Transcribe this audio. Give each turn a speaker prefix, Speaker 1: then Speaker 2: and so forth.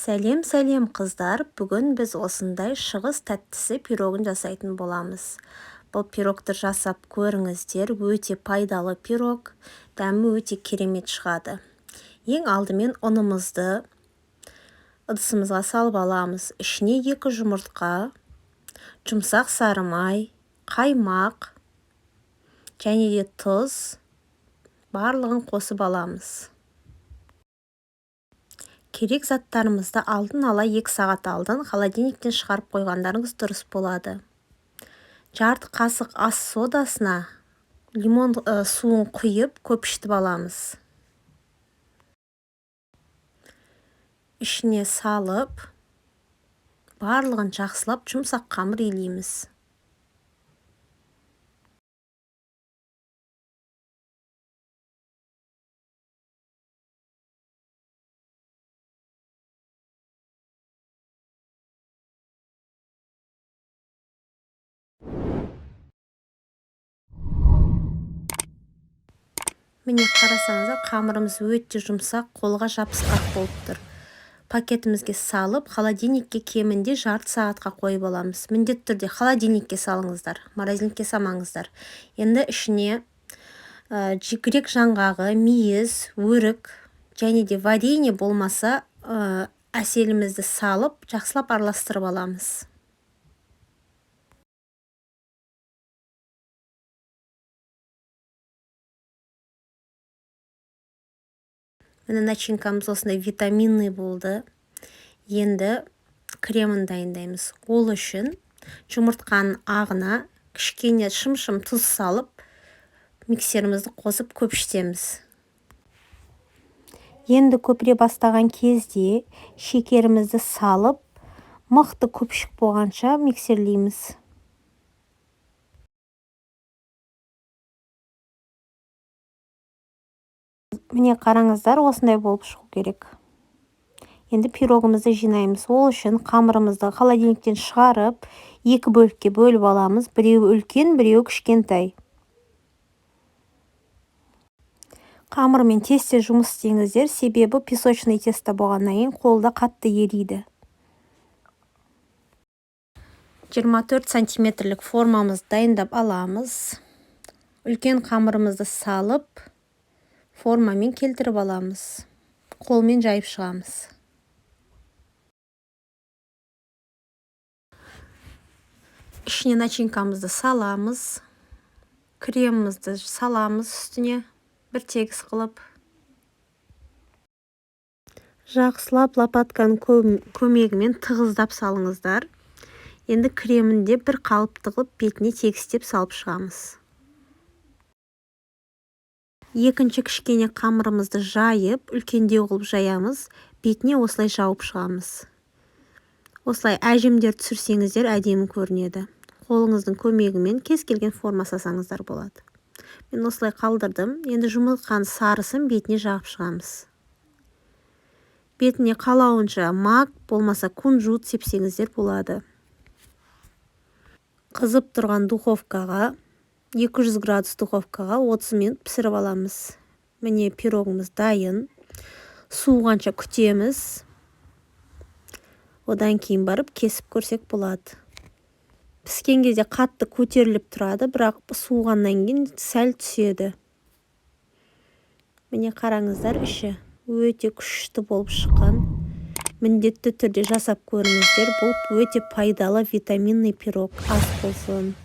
Speaker 1: Сәлем қыздар, бүгін біз осындай шығыс тәттісі пирогын жасайтын боламыз. Бұл пирогты жасап көріңіздер, өте пайдалы пирог, дәмі өте керемет шығады. Ең алдымен ұнымызды ыдысымызға салып аламыз. Ішіне 2 жұмыртқа, жұмсақ сары май, қаймақ және де тұз барлығын қосып аламыз. Керек заттарымызды алдын ала 2 сағат алдын холодильниктен шығарып қойғандарыңыз дұрыс болады. Жарты қасық ас содасына лимон суын құйып көпіштіп аламыз. Ішіне салып, барлығын жақсылап жұмсақ қамыр илейміз. Міне қарасаңыздар, қамырымыз өте жұмсақ, қолға жабысқақ болып тұр. Пакетімізге салып, холодильникке кемінде жарты сағатқа қойып аламыз. Міндетті түрде холодильникке салыңыздар, морозилькке салмаңыздар. Енді ішіне жігірек жаңғағы, мейіз, өрік және де варенье болмаса әселімізді салып, жақсылап араластырып аламыз. Міне начинкамыз осындай витаминный болды. Енді кремін дайындаймыз. Ол үшін жұмыртқаның ағына кішкене шым-шым тұз салып, миксерімізді қосып көпіштеміз. Енді көпіре бастаған кезде шекерімізді салып, мықты көпшік болғанша миксерлейміз. Міне қараңыздар, осындай болып шығу керек. Енді пирогымызды жинаймыз. Ол үшін қамырымызды холодильниктен шығарып, 2 бөлікке бөліп аламыз. Біреуі үлкен, біреуі кішкентай. Қамырмен тез жұмыс істеңіздер, себебі песочный тесто болғаннан кейін қолда қатты ериді. 24 сантиметрлік формамызды дайындап аламыз. Үлкен қамырымызды салып, формамен келтіріп аламыз. Қолмен жайып шығамыз. Ішіне начинкамызды саламыз. Кремімізді саламыз үстіне, бір тегіс қылып. Жақсылап лопатканың көмегімен тығыздап салыңыздар. Енді кремінде бір қалыпты қылып, бетіне тегістеп салып шығамыз. Екінші кішкене қамырымызды жайып, үлкендеу қылып жаямыз, бетіне осылай жауып шығамыз. Осылай әжімдер түсірсеңіздер әдемі көрінеді. Қолыңыздың көмегімен кез келген форма жасаңыздар болады. Мен осылай қалдырдым. Енді жұмыртқаның сарысын бетіне жағып шығамыз. Бетіне қалауынша мак, болмаса кунжут сепсеңіздер болады. Қызып тұрған духовкаға 200 градус духовкаға 30 минут пісіріп аламыз. Міне пирогымыз дайын. Суығанша күтеміз. Одан кейін барып кесіп көрсек болады. Піскен кезде қатты көтеріліп тұрады, бірақ суығаннан кейін сәл түседі. Міне қараңыздар, іші өте күшті болып шыққан. Міндетті түрде жасап көріңіздер. Бұл өте пайдалы витаминный пирог. Ас болсын.